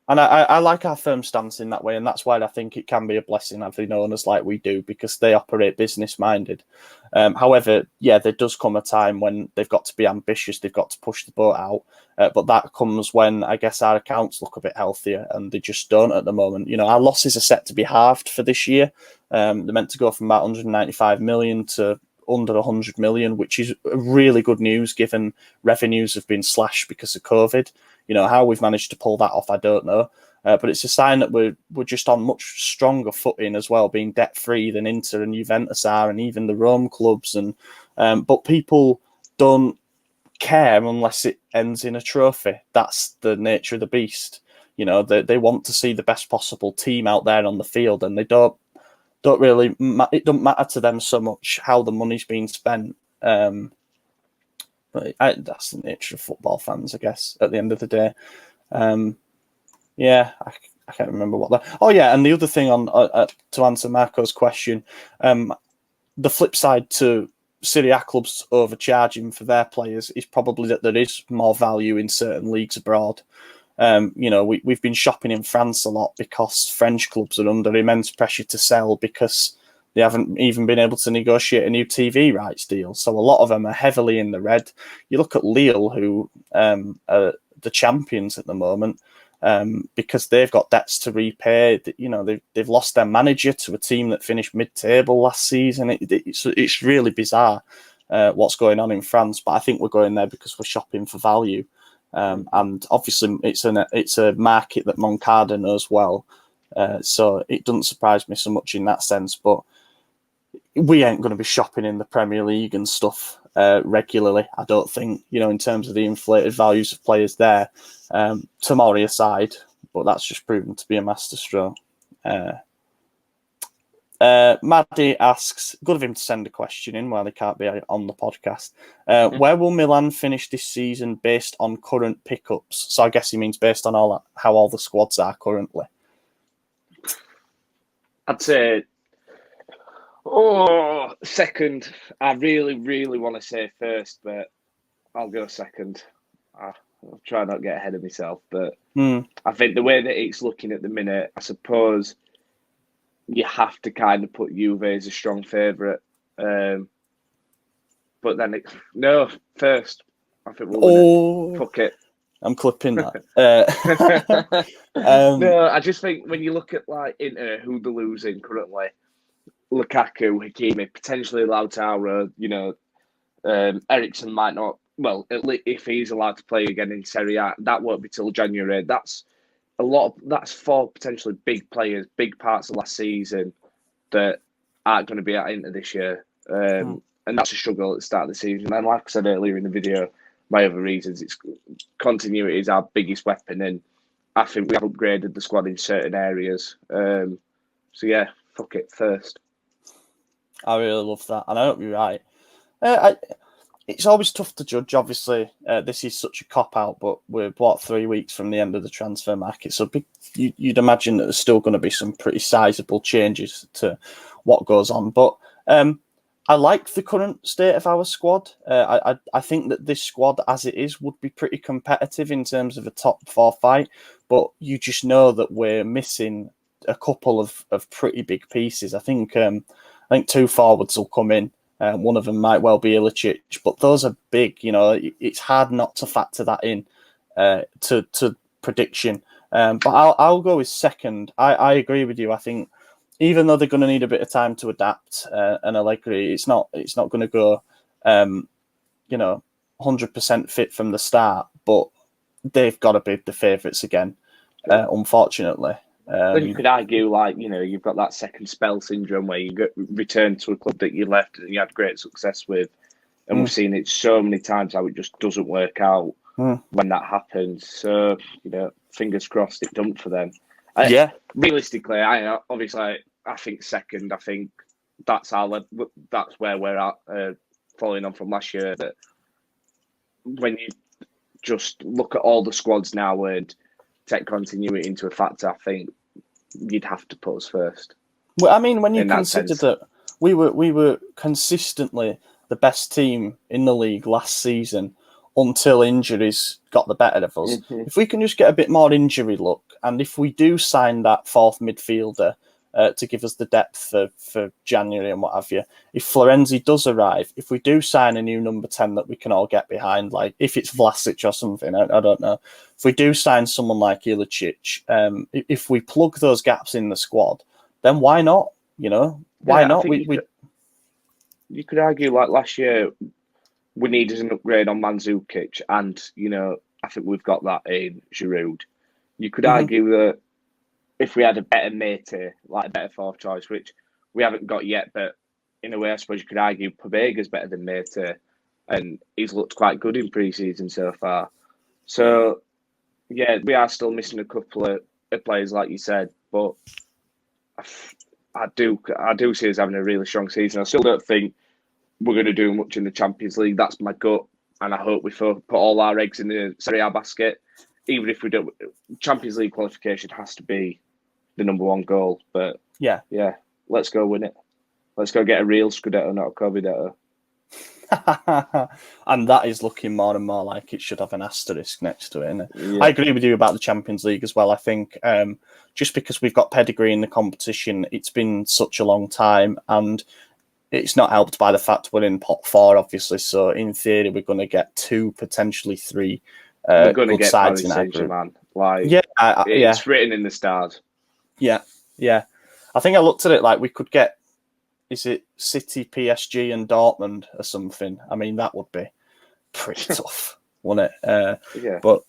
And I like our firm stance in that way, and that's why I think it can be a blessing having owners like we do, because they operate business-minded. However, there does come a time when they've got to be ambitious, they've got to push the boat out, but that comes when, I guess, our accounts look a bit healthier, and they just don't at the moment. Our losses are set to be halved for this year. They're meant to go from about 195 million to under 100 million, which is really good news given revenues have been slashed because of COVID. How we've managed to pull that off, I don't know. But it's a sign that we're just on much stronger footing as well, being debt-free than Inter and Juventus are, and even the Rome clubs. But people don't care unless it ends in a trophy. That's the nature of the beast. They want to see the best possible team out there on the field, and they don't it doesn't matter to them so much how the money's being spent. But that's the nature of football fans, I guess, at the end of the day. Yeah, I can't remember what that... Oh, yeah, and the other thing on to answer Marco's question, the flip side to Serie A clubs overcharging for their players is probably that there is more value in certain leagues abroad. We've been shopping in France a lot because French clubs are under immense pressure to sell because they haven't even been able to negotiate a new TV rights deal. So a lot of them are heavily in the red. You look at Lille, who are the champions at the moment, because they've got debts to repay. They've lost their manager to a team that finished mid-table last season. It's really bizarre what's going on in France. But I think we're going there because we're shopping for value. And obviously, it's a market that Moncada knows well. So it doesn't surprise me so much in that sense. But we ain't going to be shopping in the Premier League and stuff regularly, I don't think, in terms of the inflated values of players there. Tomori aside, but that's just proven to be a masterstroke. Maddie asks, good of him to send a question in while he can't be on the podcast. Where will Milan finish this season based on current pickups? So I guess he means based on how all the squads are currently. I'd say, second. I really, really want to say first, but I'll go second. I'll try not to get ahead of myself, but I think the way that it's looking at the minute, I suppose you have to kind of put Juve as a strong favourite. But then first. I think we'll win it. Fuck it. I'm clipping that. No, I just think when you look at Inter, who they're losing currently, Lukaku, Hakimi, potentially Lautaro, Eriksen might not. Well, at least if he's allowed to play again in Serie A, that won't be till January. That's that's four potentially big players, big parts of last season that aren't going to be at Inter this year. And that's a struggle at the start of the season. And like I said earlier in the video, my other reasons, it's continuity is our biggest weapon. And I think we have upgraded the squad in certain areas. So yeah, fuck it, first. I really love that. And I hope you're right. It's always tough to judge. Obviously, this is such a cop-out, but we're, 3 weeks from the end of the transfer market. So you'd imagine that there's still going to be some pretty sizable changes to what goes on. But I like the current state of our squad. I think that this squad, as it is, would be pretty competitive in terms of a top 4 fight. But you just know that we're missing a couple of pretty big pieces. I think 2 forwards will come in. One of them might well be Ilicic, but those are big. It's hard not to factor that in to prediction. But I'll go with second. I agree with you. I think even though they're going to need a bit of time to adapt, and Allegri, it's not going to go 100% fit from the start. But they've got to be the favourites again, unfortunately. Then you could argue, you've got that second spell syndrome where you return to a club that you left and you had great success with. And we've seen it so many times how it just doesn't work out when that happens. So, fingers crossed it don't for them. Realistically, I think second. I think that's where we're at, following on from last year. That when you just look at all the squads now and take continuity into a factor, I think you'd have to put us first. Well, I mean, when you consider that we were consistently the best team in the league last season until injuries got the better of us. Mm-hmm. If we can just get a bit more injury luck, and if we do sign that fourth midfielder to give us the depth for January and what have you, if Florenzi does arrive, if we do sign a new number 10 that we can all get behind, like if it's Vlasic or something, I don't know. If we do sign someone like Ilicic, if we plug those gaps in the squad, then why not? Why not? You could argue like last year, we needed an upgrade on Mandzukic, and I think we've got that in Giroud. You could argue that if we had a better mate, like a better fourth choice, which we haven't got yet, but in a way, I suppose you could argue Pabega's better than Mate, and he's looked quite good in pre-season so far. So, yeah, we are still missing a couple of players, like you said, but I do see us having a really strong season. I still don't think we're going to do much in the Champions League. That's my gut, and I hope we put all our eggs in the Serie A basket. Even if we don't, Champions League qualification has to be the number one goal. But yeah, let's go win it. Let's go get a real Scudetto, not a Covidetto. And that is looking more and more like it should have an asterisk next to it. Isn't it? Yeah. I agree with you about the Champions League as well. I think just because we've got pedigree in the competition, it's been such a long time, and it's not helped by the fact we're in pot 4, obviously. So in theory, we're going to get 2, potentially 3 we're going to good get sides Paris in our group. Saint-Germain. Like, it's written in the stars. Yeah. I think I looked at it like we could get, is it City, PSG, and Dortmund or something? I mean, that would be pretty tough, wouldn't it? But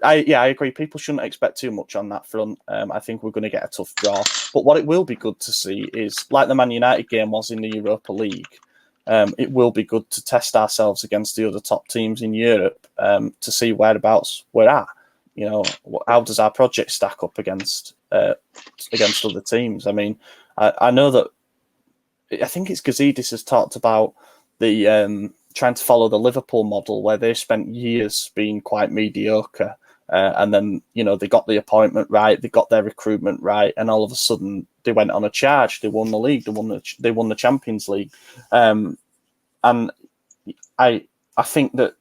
I agree. People shouldn't expect too much on that front. I think we're going to get a tough draw. But what it will be good to see is, like the Man United game was in the Europa League, it will be good to test ourselves against the other top teams in Europe to see whereabouts we're at. You know, how does our project stack up against other teams? I mean, I know that I think it's Gazidis has talked about the trying to follow the Liverpool model, where they spent years being quite mediocre, and then they got the appointment right, they got their recruitment right, and all of a sudden they went on a charge. They won the league. They won the Champions League, and I think that,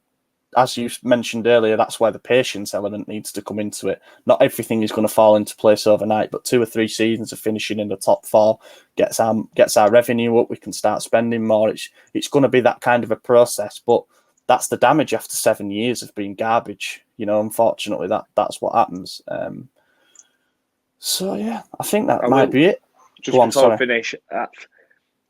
as you mentioned earlier, that's where the patience element needs to come into it. Not everything is going to fall into place overnight, but 2 or 3 seasons of finishing in the top 4 gets our revenue up. We can start spending more. It's going to be that kind of a process, but that's the damage after 7 years of being garbage. Unfortunately, that's what happens. I think that might be it. Just before I finish,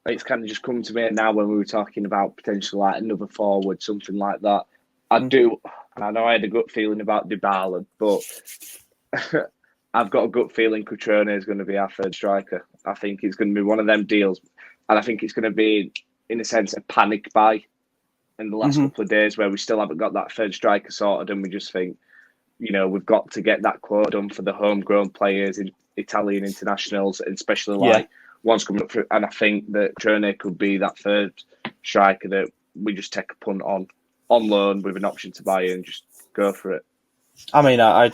it's kind of just come to me now when we were talking about potentially like another forward, something like that. I do, and I know I had a gut feeling about Dybala, but I've got a gut feeling Cutrone is going to be our third striker. I think it's going to be one of them deals, and I think it's going to be, in a sense, a panic buy in the last couple of days where we still haven't got that third striker sorted, and we just think, we've got to get that quote done for the homegrown players in Italian internationals, and especially one's coming up for, and I think that Cutrone could be that third striker that we just take a punt on loan with an option to buy it and just go for it. I mean, I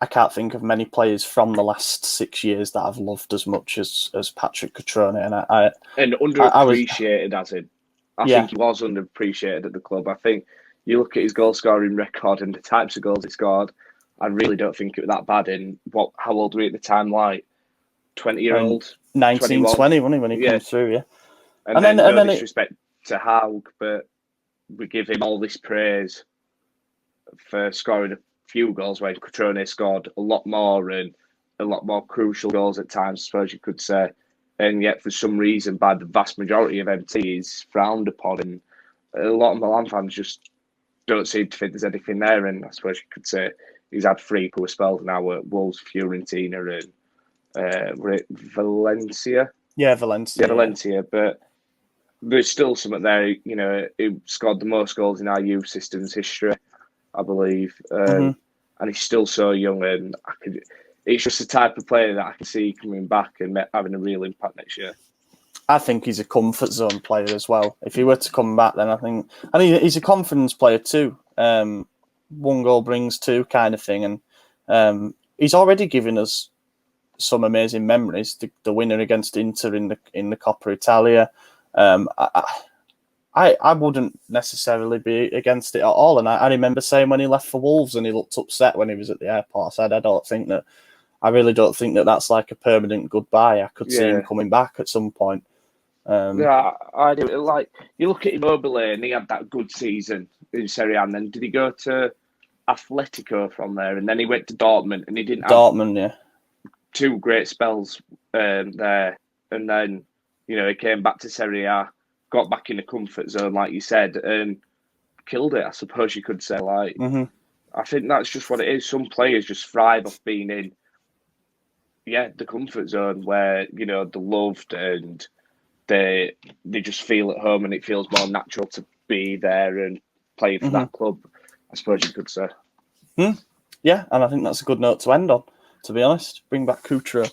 can't think of many players from the last 6 years that I've loved as much as Patrick Cutrone, and underappreciated. I think he was underappreciated at the club. I think you look at his goal scoring record and the types of goals he scored, I really don't think it was that bad. In how old were we at the time? Like 20-year-old, 19, 20, wasn't he, when he came through? Yeah, and then no disrespect to Haug, but we give him all this praise for scoring a few goals, where Cutrone scored a lot more and a lot more crucial goals at times, I suppose you could say. And yet, for some reason, by the vast majority of MT, he's frowned upon. And a lot of Milan fans just don't seem to think there's anything there. And I suppose you could say he's had 3 poor spells now at Wolves, Fiorentina, and Valencia? Yeah, Valencia. Yeah, Valencia. But there's still something there. He scored the most goals in our youth system's history, I believe. And he's still so young, and it's just the type of player that I can see coming back and having a real impact next year. I think he's a comfort zone player as well. If he were to come back, then I think... And he's a confidence player too. 1 goal brings 2 kind of thing. And he's already given us some amazing memories. The winner against Inter in the Coppa Italia. I wouldn't necessarily be against it at all. And I remember saying when he left for Wolves and he looked upset when he was at the airport, I said, I really don't think that that's like a permanent goodbye. I could see him coming back at some point. I do. Like, you look at Immobile and he had that good season in Serie A, and then did he go to Atletico from there? And then he went to Dortmund and he didn't have 2 great spells there. And then, he came back to Serie A, got back in the comfort zone, like you said, and killed it, I suppose you could say. Like, I think that's just what it is. Some players just thrive off being in, the comfort zone where, they're loved and they just feel at home, and it feels more natural to be there and play for that club, I suppose you could say. Yeah, and I think that's a good note to end on, to be honest. Bring back Cutrone.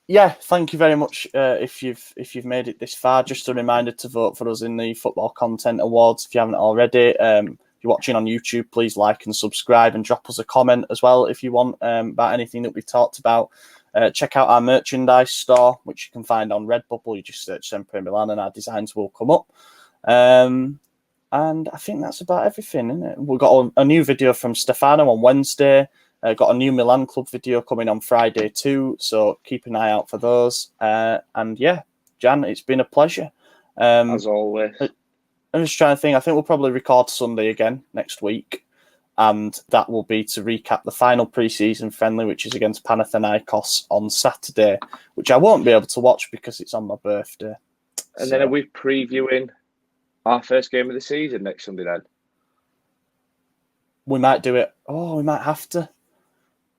Yeah, thank you very much. If you've made it this far, just a reminder to vote for us in the Football Content Awards if you haven't already. If you're watching on YouTube, please like and subscribe and drop us a comment as well if you want about anything that we've talked about. Check out our merchandise store, which you can find on Redbubble. You just search SempreMilan and our designs will come up. And I think that's about everything, isn't it? We've got a new video from Stefano on Wednesday. Got a new Milan club video coming on Friday too, so keep an eye out for those. And yeah, Jan, it's been a pleasure. As always. I'm just trying to think. I think we'll probably record Sunday again next week, and that will be to recap the final pre-season friendly, which is against Panathinaikos on Saturday, which I won't be able to watch because it's on my birthday. And then are we previewing our first game of the season next Sunday then? We might do it. Oh, we might have to.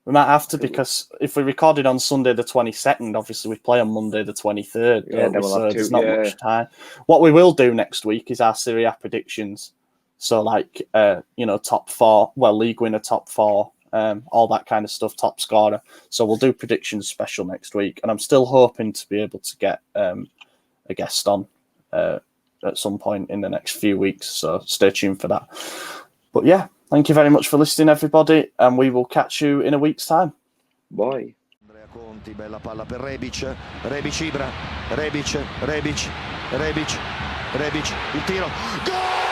We might have to, because if we recorded on Sunday the 22nd, obviously we play on Monday the 23rd. Yeah, so there's not much time. What we will do next week is our Serie A predictions. So like, top four, league winner, top four, all that kind of stuff, top scorer. So we'll do predictions special next week. And I'm still hoping to be able to get a guest on at some point in the next few weeks. So stay tuned for that. But yeah. Thank you very much for listening, everybody, and we will catch you in a week's time. Bye. Andrea Conti, bella palla per Rebic, Ibra, Rebic, il tiro, gol!